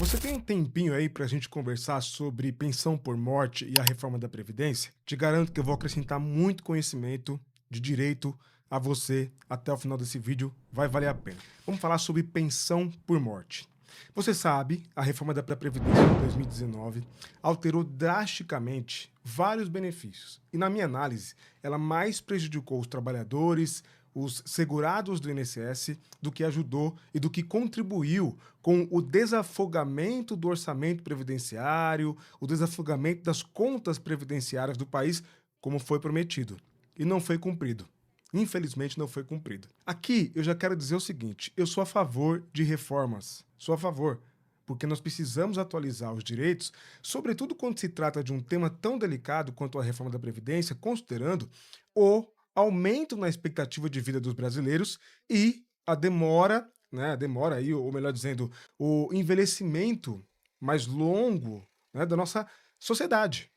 Você tem um tempinho aí para a gente conversar sobre pensão por morte e a reforma da Previdência? Te garanto que eu vou acrescentar muito conhecimento de direito a você até o final desse vídeo, vai valer a pena. Vamos falar sobre pensão por morte. Você sabe, a reforma da Previdência de 2019 alterou drasticamente vários benefícios. E na minha análise, ela mais prejudicou os trabalhadores, os segurados do INSS, do que ajudou e do que contribuiu com o desafogamento do orçamento previdenciário, o desafogamento das contas previdenciárias do país, como foi prometido. E não foi cumprido. Infelizmente não foi cumprido. Aqui eu já quero dizer o seguinte: eu sou a favor de reformas. Sou a favor. Porque nós precisamos atualizar os direitos, sobretudo quando se trata de um tema tão delicado quanto a reforma da Previdência, considerando o aumento na expectativa de vida dos brasileiros e a demora, né, a demora aí, ou melhor dizendo, o envelhecimento mais longo, né, da nossa sociedade.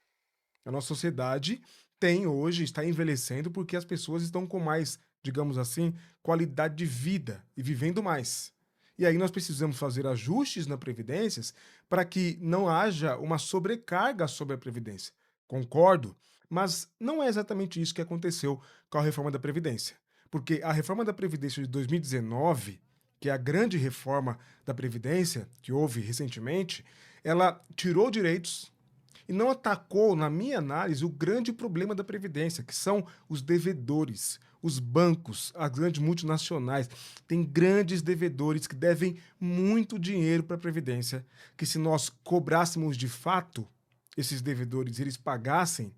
A nossa sociedade tem hoje, está envelhecendo porque as pessoas estão com mais, digamos assim, qualidade de vida e vivendo mais. E aí nós precisamos fazer ajustes na Previdência para que não haja uma sobrecarga sobre a Previdência. Concordo, mas não é exatamente isso que aconteceu com a reforma da Previdência. Porque a reforma da Previdência de 2019, que é a grande reforma da Previdência que houve recentemente, ela tirou direitos e não atacou, na minha análise, o grande problema da Previdência, que são os devedores, os bancos, as grandes multinacionais. Tem grandes devedores que devem muito dinheiro para a Previdência, que se nós cobrássemos de fato esses devedores, eles pagassem,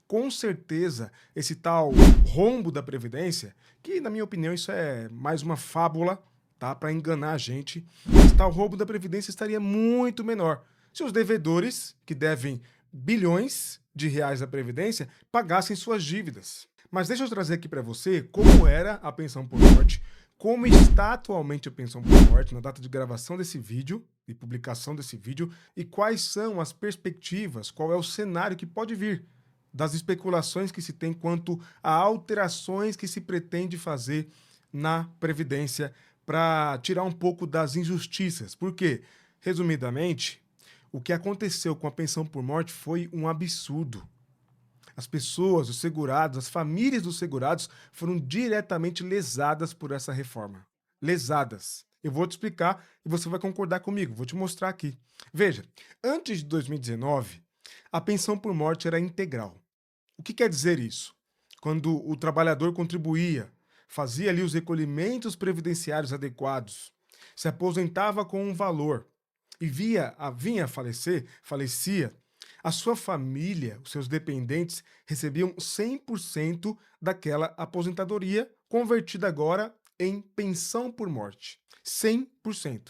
com certeza, esse tal rombo da Previdência, que, na minha opinião, isso é mais uma fábula, tá, para enganar a gente, esse tal rombo da Previdência estaria muito menor se os devedores, que devem bilhões de reais à Previdência, pagassem suas dívidas. Mas deixa eu trazer aqui para você como era a pensão por morte, como está atualmente a pensão por morte na data de gravação desse vídeo e publicação desse vídeo e quais são as perspectivas, qual é o cenário que pode vir das especulações que se tem quanto a alterações que se pretende fazer na Previdência para tirar um pouco das injustiças. Por quê? Resumidamente, o que aconteceu com a pensão por morte foi um absurdo. As pessoas, os segurados, as famílias dos segurados foram diretamente lesadas por essa reforma. Lesadas. Eu vou te explicar e você vai concordar comigo. Vou te mostrar aqui. Veja, antes de 2019, a pensão por morte era integral. O que quer dizer isso? Quando o trabalhador contribuía, fazia ali os recolhimentos previdenciários adequados, se aposentava com um valor e vinha a falecia, a sua família, os seus dependentes, recebiam 100% daquela aposentadoria, convertida agora em pensão por morte. 100%.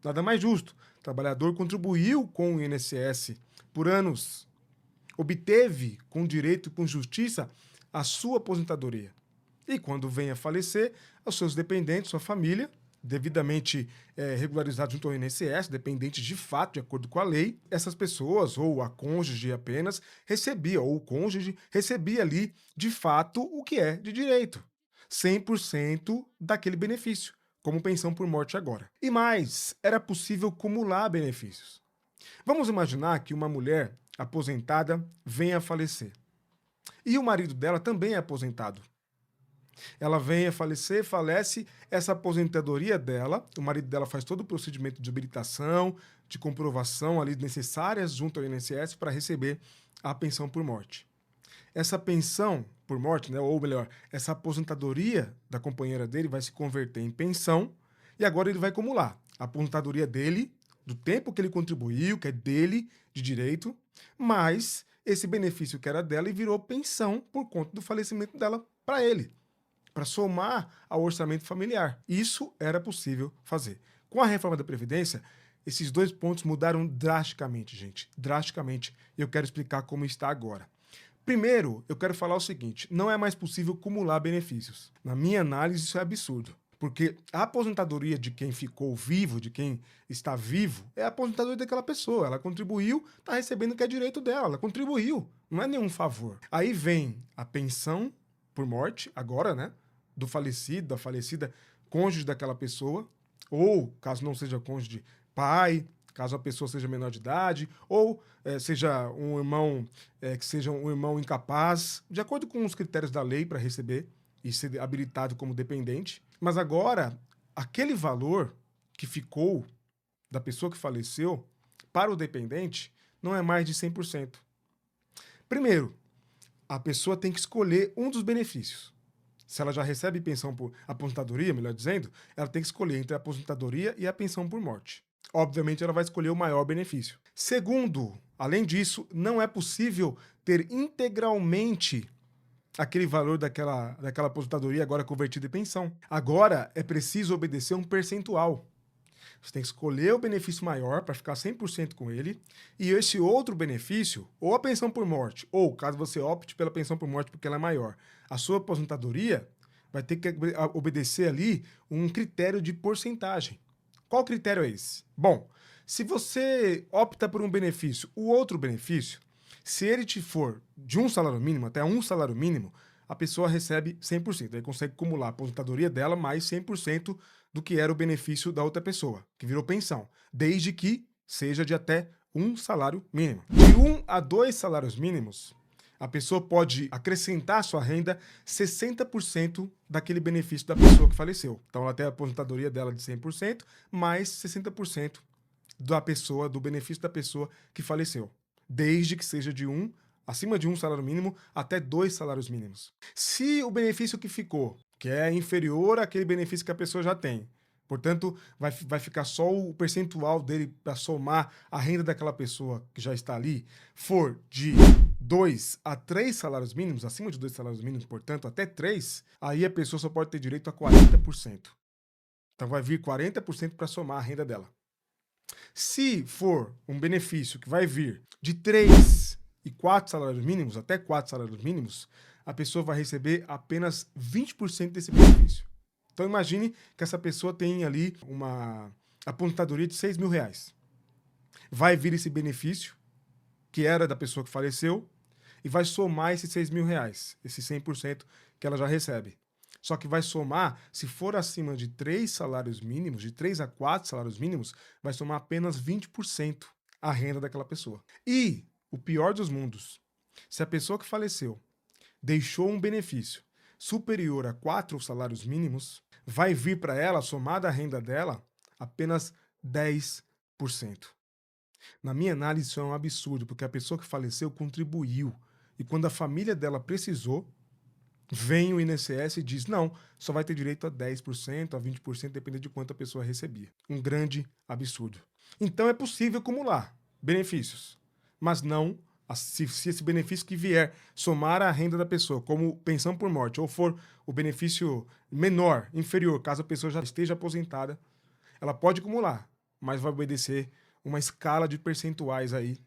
Nada mais justo. O trabalhador contribuiu com o INSS por anos, obteve com direito e com justiça a sua aposentadoria. E quando vem a falecer, os seus dependentes, sua família, devidamente regularizados junto ao INSS, dependentes de fato, de acordo com a lei, essas pessoas, ou a cônjuge apenas, recebia, ou o cônjuge, recebia ali, de fato, o que é de direito. 100% daquele benefício, como pensão por morte agora. E mais, era possível acumular benefícios. Vamos imaginar que uma mulher aposentada venha a falecer. E o marido dela também é aposentado. Ela vem a falecer, falece, essa aposentadoria dela, o marido dela faz todo o procedimento de habilitação, de comprovação ali necessárias junto ao INSS para receber a pensão por morte. Essa pensão por morte, né, ou melhor, essa aposentadoria da companheira dele vai se converter em pensão e agora ele vai acumular a aposentadoria dele, do tempo que ele contribuiu, que é dele, de direito, mais esse benefício que era dela e virou pensão por conta do falecimento dela para ele, para somar ao orçamento familiar. Isso era possível fazer. Com a reforma da Previdência, esses dois pontos mudaram drasticamente, gente. Drasticamente. E eu quero explicar como está agora. Primeiro, eu quero falar o seguinte: não é mais possível acumular benefícios. Na minha análise, isso é absurdo. Porque a aposentadoria de quem ficou vivo, de quem está vivo, é a aposentadoria daquela pessoa. Ela contribuiu, está recebendo o que é direito dela. Ela contribuiu. Não é nenhum favor. Aí vem a pensão por morte, agora, né? Do falecido, da falecida, cônjuge daquela pessoa, ou, caso não seja cônjuge, pai, caso a pessoa seja menor de idade, ou seja um irmão que seja um irmão incapaz, de acordo com os critérios da lei para receber e ser habilitado como dependente. Mas agora, aquele valor que ficou da pessoa que faleceu para o dependente não é mais de 100%. Primeiro, a pessoa tem que escolher um dos benefícios. Se ela já recebe pensão por aposentadoria, melhor dizendo, ela tem que escolher entre a aposentadoria e a pensão por morte. Obviamente, ela vai escolher o maior benefício. Segundo, além disso, não é possível ter integralmente aquele valor daquela aposentadoria agora convertida em pensão. Agora, é preciso obedecer um percentual. Você tem que escolher o benefício maior para ficar 100% com ele, e esse outro benefício, ou a pensão por morte, ou caso você opte pela pensão por morte porque ela é maior, a sua aposentadoria vai ter que obedecer ali um critério de porcentagem. Qual critério é esse? Bom, se você opta por um benefício, o outro benefício, se ele te for de um salário mínimo até um salário mínimo, a pessoa recebe 100%. Aí consegue acumular a aposentadoria dela mais 100% do que era o benefício da outra pessoa, que virou pensão, desde que seja de até um salário mínimo. De 1 a 2 salários mínimos, a pessoa pode acrescentar à sua renda 60% daquele benefício da pessoa que faleceu. Então ela tem a aposentadoria dela de 100%, mais 60% da pessoa, do benefício da pessoa que faleceu, desde que seja de acima de um salário mínimo até 2 salários mínimos. Se o benefício que ficou, que é inferior àquele benefício que a pessoa já tem, portanto, vai ficar só o percentual dele para somar a renda daquela pessoa que já está ali, for de 2 a 3 salários mínimos, acima de 2 salários mínimos, portanto, até 3, aí a pessoa só pode ter direito a 40%. Então vai vir 40% para somar a renda dela. Se for um benefício que vai vir de 3 e 4 salários mínimos, até 4 salários mínimos, a pessoa vai receber apenas 20% desse benefício. Então imagine que essa pessoa tem ali uma aposentadoria de R$6.000. Vai vir esse benefício, que era da pessoa que faleceu, e vai somar esses R$6.000, esse 100% que ela já recebe. Só que vai somar, se for acima de 3 salários mínimos, de 3 a 4 salários mínimos, vai somar apenas 20% a renda daquela pessoa. E o pior dos mundos, se a pessoa que faleceu deixou um benefício superior a 4 salários mínimos, vai vir para ela, somada à renda dela, apenas 10%. Na minha análise, isso é um absurdo, porque a pessoa que faleceu contribuiu. E quando a família dela precisou, vem o INSS e diz, não, só vai ter direito a 10%, a 20%, dependendo de quanto a pessoa recebia. Um grande absurdo. Então é possível acumular benefícios, mas não se esse benefício que vier somar a renda da pessoa, como pensão por morte, ou for o benefício menor, inferior, caso a pessoa já esteja aposentada, ela pode acumular, mas vai obedecer uma escala de percentuais aí,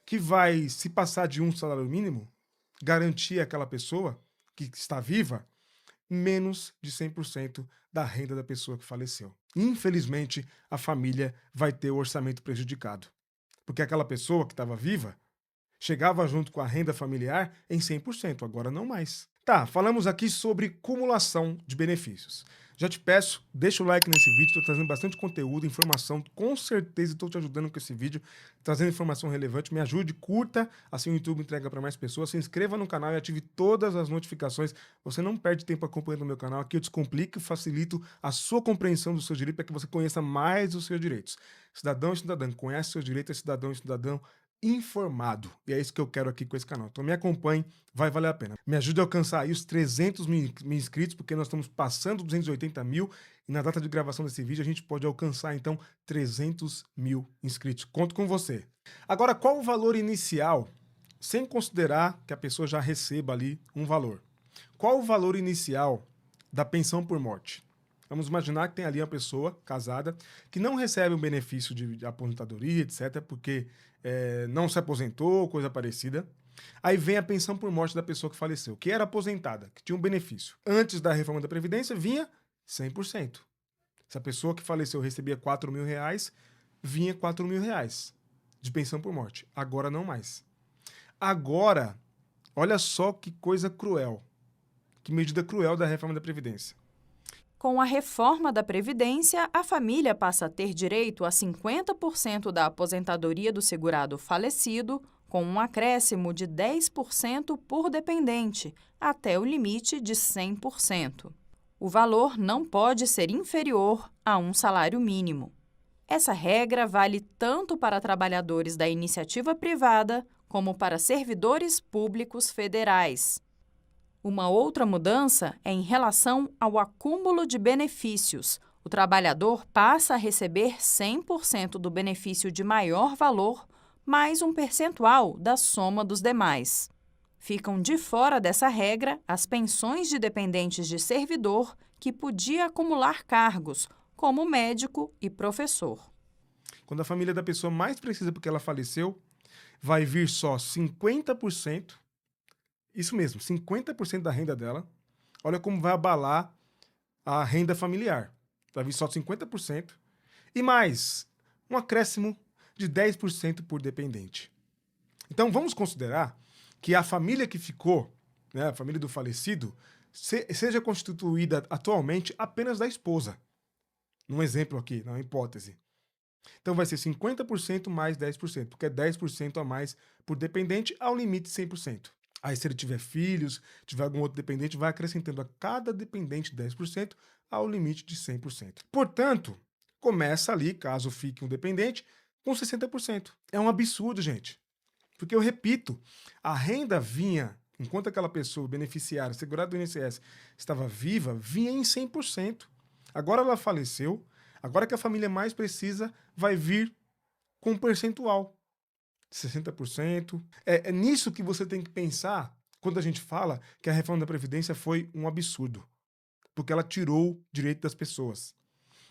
que vai, se passar de um salário mínimo, garantir àquela pessoa que está viva menos de 100% da renda da pessoa que faleceu. Infelizmente, a família vai ter o orçamento prejudicado, porque aquela pessoa que estava viva chegava junto com a renda familiar em 100%, agora não mais. Tá, falamos aqui sobre cumulação de benefícios. Já te peço, deixa o like nesse vídeo, estou trazendo bastante conteúdo, informação, com certeza estou te ajudando com esse vídeo, trazendo informação relevante, me ajude, curta, assim o YouTube entrega para mais pessoas, se inscreva no canal e ative todas as notificações, você não perde tempo acompanhando o meu canal, aqui eu descomplico e facilito a sua compreensão do seu direito para que você conheça mais os seus direitos. Cidadão e cidadã, conhece seus direitos, é cidadão e cidadão informado. E é isso que eu quero aqui com esse canal. Então me acompanhe, vai valer a pena. Me ajude a alcançar aí os 300 mil inscritos, porque nós estamos passando 280 mil e na data de gravação desse vídeo a gente pode alcançar então 300 mil inscritos. Conto com você. Agora, qual o valor inicial, sem considerar que a pessoa já receba ali um valor? Qual o valor inicial da pensão por morte? Vamos imaginar que tem ali uma pessoa casada que não recebe um benefício de aposentadoria, etc., porque não se aposentou, coisa parecida. Aí vem a pensão por morte da pessoa que faleceu, que era aposentada, que tinha um benefício. Antes da reforma da Previdência, vinha 100%. Se a pessoa que faleceu recebia R$4.000, vinha R$4.000 de pensão por morte. Agora não mais. Agora, olha só que coisa cruel. Que medida cruel da reforma da Previdência. Com a reforma da Previdência, a família passa a ter direito a 50% da aposentadoria do segurado falecido, com um acréscimo de 10% por dependente, até o limite de 100%. O valor não pode ser inferior a um salário mínimo. Essa regra vale tanto para trabalhadores da iniciativa privada como para servidores públicos federais. Uma outra mudança é em relação ao acúmulo de benefícios. O trabalhador passa a receber 100% do benefício de maior valor, mais um percentual da soma dos demais. Ficam de fora dessa regra as pensões de dependentes de servidor que podia acumular cargos, como médico e professor. Quando a família da pessoa mais precisa porque ela faleceu, vai vir só 50%, isso mesmo, 50% da renda dela. Olha como vai abalar a renda familiar. Vai vir só 50% e mais um acréscimo de 10% por dependente. Então vamos considerar que a família que ficou, né, a família do falecido, seja constituída atualmente apenas da esposa. Num exemplo aqui, numa hipótese. Então vai ser 50% mais 10%, porque é 10% a mais por dependente ao limite de 100%. Aí se ele tiver filhos, tiver algum outro dependente, vai acrescentando a cada dependente 10% ao limite de 100%. Portanto, começa ali, caso fique um dependente, com 60%. É um absurdo, gente. Porque eu repito, a renda vinha, enquanto aquela pessoa beneficiária, segurada do INSS, estava viva, vinha em 100%. Agora ela faleceu, agora que a família mais precisa, vai vir com um percentual, 60%. É nisso que você tem que pensar quando a gente fala que a reforma da Previdência foi um absurdo, porque ela tirou o direito das pessoas.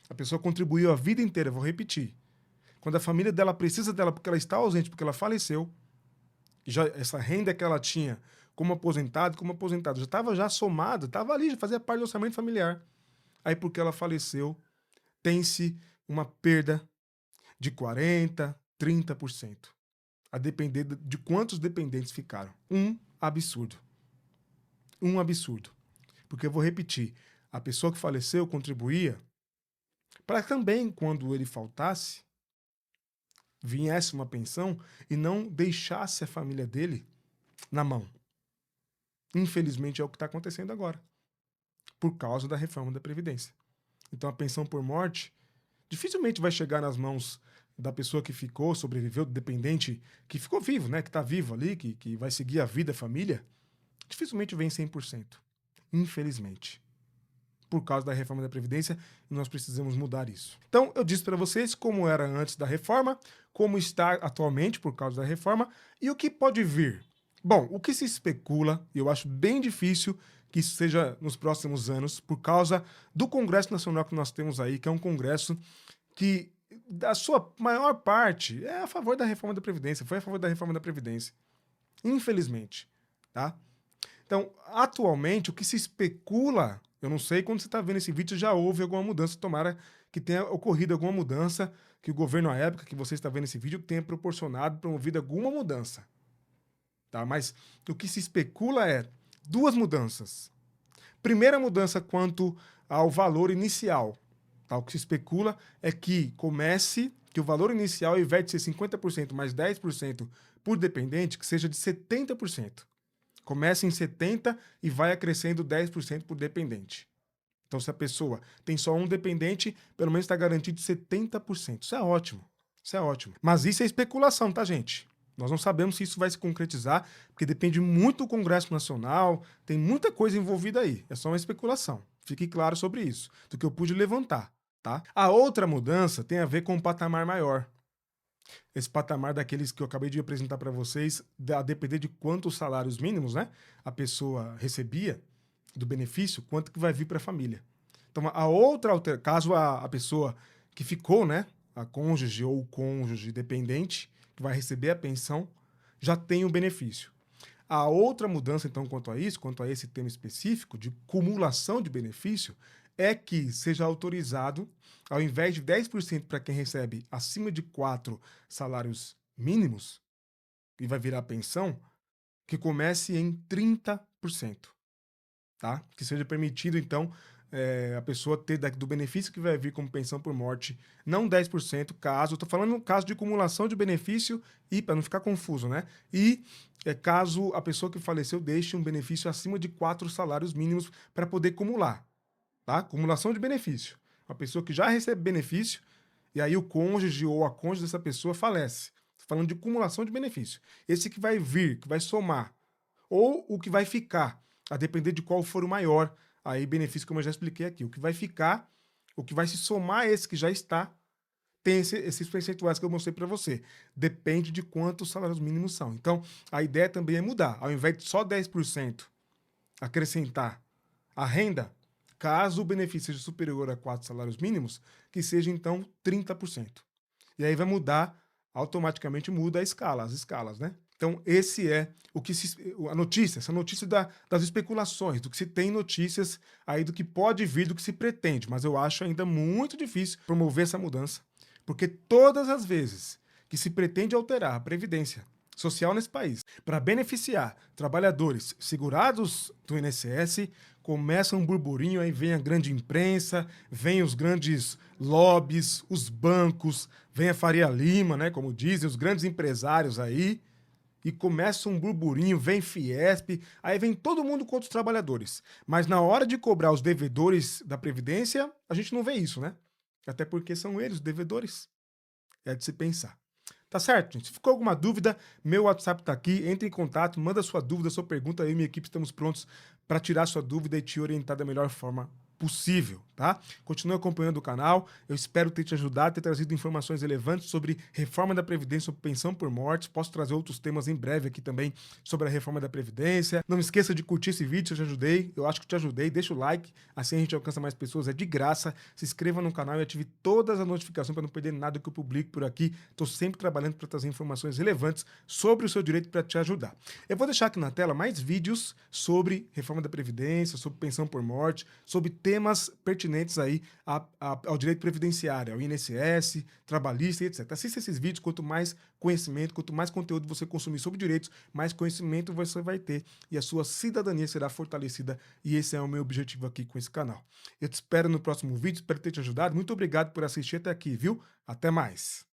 A pessoa contribuiu a vida inteira, vou repetir. Quando a família dela precisa dela porque ela está ausente, porque ela faleceu, já essa renda que ela tinha como aposentado, já estava já somada, estava ali, já fazia parte do orçamento familiar. Aí porque ela faleceu, tem-se uma perda de 40%, 30%. A depender de quantos dependentes ficaram. Um absurdo. Um absurdo. Porque eu vou repetir, a pessoa que faleceu contribuía para também, quando ele faltasse, viesse uma pensão e não deixasse a família dele na mão. Infelizmente é o que está acontecendo agora, por causa da reforma da Previdência. Então a pensão por morte dificilmente vai chegar nas mãos da pessoa que ficou, sobreviveu, do dependente que ficou vivo, né? Que está vivo ali, que vai seguir a vida, a família. Dificilmente vem 100%. Infelizmente. Por causa da reforma da Previdência, nós precisamos mudar isso. Então, eu disse para vocês como era antes da reforma, como está atualmente por causa da reforma e o que pode vir. Bom, o que se especula, e eu acho bem difícil que isso seja nos próximos anos, por causa do Congresso Nacional que nós temos aí, que é um congresso que, da sua maior parte, é a favor da reforma da Previdência, foi a favor da reforma da Previdência. Infelizmente, tá? Então, atualmente, o que se especula, eu não sei, quando você está vendo esse vídeo, já houve alguma mudança, tomara que tenha ocorrido alguma mudança, que o governo, à época que você está vendo esse vídeo, tenha promovido alguma mudança. Tá? Mas o que se especula é duas mudanças. Primeira mudança quanto ao valor inicial. Tá? O que se especula é que que o valor inicial, ao invés de ser 50% mais 10% por dependente, que seja de 70%. Começa em 70% e vai acrescendo 10% por dependente. Então, se a pessoa tem só um dependente, pelo menos está garantido 70%. Isso é ótimo. Isso é ótimo. Mas isso é especulação, tá, gente? Nós não sabemos se isso vai se concretizar, porque depende muito do Congresso Nacional, tem muita coisa envolvida aí. É só uma especulação. Fique claro sobre isso, do que eu pude levantar, tá? A outra mudança tem a ver com um patamar maior. Esse patamar daqueles que eu acabei de apresentar para vocês, a depender de quantos salários mínimos, né, a pessoa recebia do benefício, quanto que vai vir para a família. Então, caso a pessoa que ficou, né, a cônjuge ou o cônjuge dependente, que vai receber a pensão, já tem o benefício. A outra mudança, então, quanto a esse tema específico de cumulação de benefício, é que seja autorizado, ao invés de 10% para quem recebe acima de 4 salários mínimos, e vai virar pensão, que comece em 30%. Tá? Que seja permitido, então, a pessoa ter do benefício que vai vir como pensão por morte, não 10%, caso, eu tô falando no caso de acumulação de benefício e, para não ficar confuso, né? E caso a pessoa que faleceu deixe um benefício acima de 4 salários mínimos para poder acumular, tá? Acumulação de benefício. Uma pessoa que já recebe benefício e aí o cônjuge ou a cônjuge dessa pessoa falece. Tô falando de acumulação de benefício. Esse que vai vir, que vai somar, ou o que vai ficar, a depender de qual for o maior, aí benefício, como eu já expliquei aqui. O que vai ficar, o que vai se somar a esse que já está, tem esses percentuais que eu mostrei para você. Depende de quantos salários mínimos são. Então, a ideia também é mudar. Ao invés de só 10% acrescentar a renda, caso o benefício seja superior a 4 salários mínimos, que seja então 30%. E aí vai mudar, automaticamente muda as escalas, né? Então, esse é o que a notícia, essa notícia das especulações, do que se tem notícias aí do que pode vir, do que se pretende. Mas eu acho ainda muito difícil promover essa mudança, porque todas as vezes que se pretende alterar a Previdência Social nesse país para beneficiar trabalhadores segurados do INSS, começa um burburinho, aí vem a grande imprensa, vem os grandes lobbies, os bancos, vem a Faria Lima, né, como dizem, os grandes empresários aí, e começa um burburinho, vem Fiesp, aí vem todo mundo contra os trabalhadores. Mas na hora de cobrar os devedores da Previdência, a gente não vê isso, né? Até porque são eles os devedores. É de se pensar. Tá certo, gente? Se ficou alguma dúvida, meu WhatsApp tá aqui, entre em contato, manda sua dúvida, sua pergunta, eu e minha equipe estamos prontos para tirar sua dúvida e te orientar da melhor forma possível, tá? Continue acompanhando o canal, eu espero ter te ajudado, ter trazido informações relevantes sobre reforma da Previdência, sobre pensão por morte, posso trazer outros temas em breve aqui também sobre a reforma da Previdência. Não esqueça de curtir esse vídeo se eu te ajudei, eu acho que te ajudei, deixa o like, assim a gente alcança mais pessoas, é de graça, se inscreva no canal e ative todas as notificações para não perder nada que eu publico por aqui, estou sempre trabalhando para trazer informações relevantes sobre o seu direito para te ajudar. Eu vou deixar aqui na tela mais vídeos sobre reforma da Previdência, sobre pensão por morte, sobre temas pertinentes aí ao direito previdenciário, ao INSS, trabalhista e etc. Assista esses vídeos, quanto mais conhecimento, quanto mais conteúdo você consumir sobre direitos, mais conhecimento você vai ter e a sua cidadania será fortalecida, e esse é o meu objetivo aqui com esse canal. Eu te espero no próximo vídeo, espero ter te ajudado. Muito obrigado por assistir até aqui, viu? Até mais!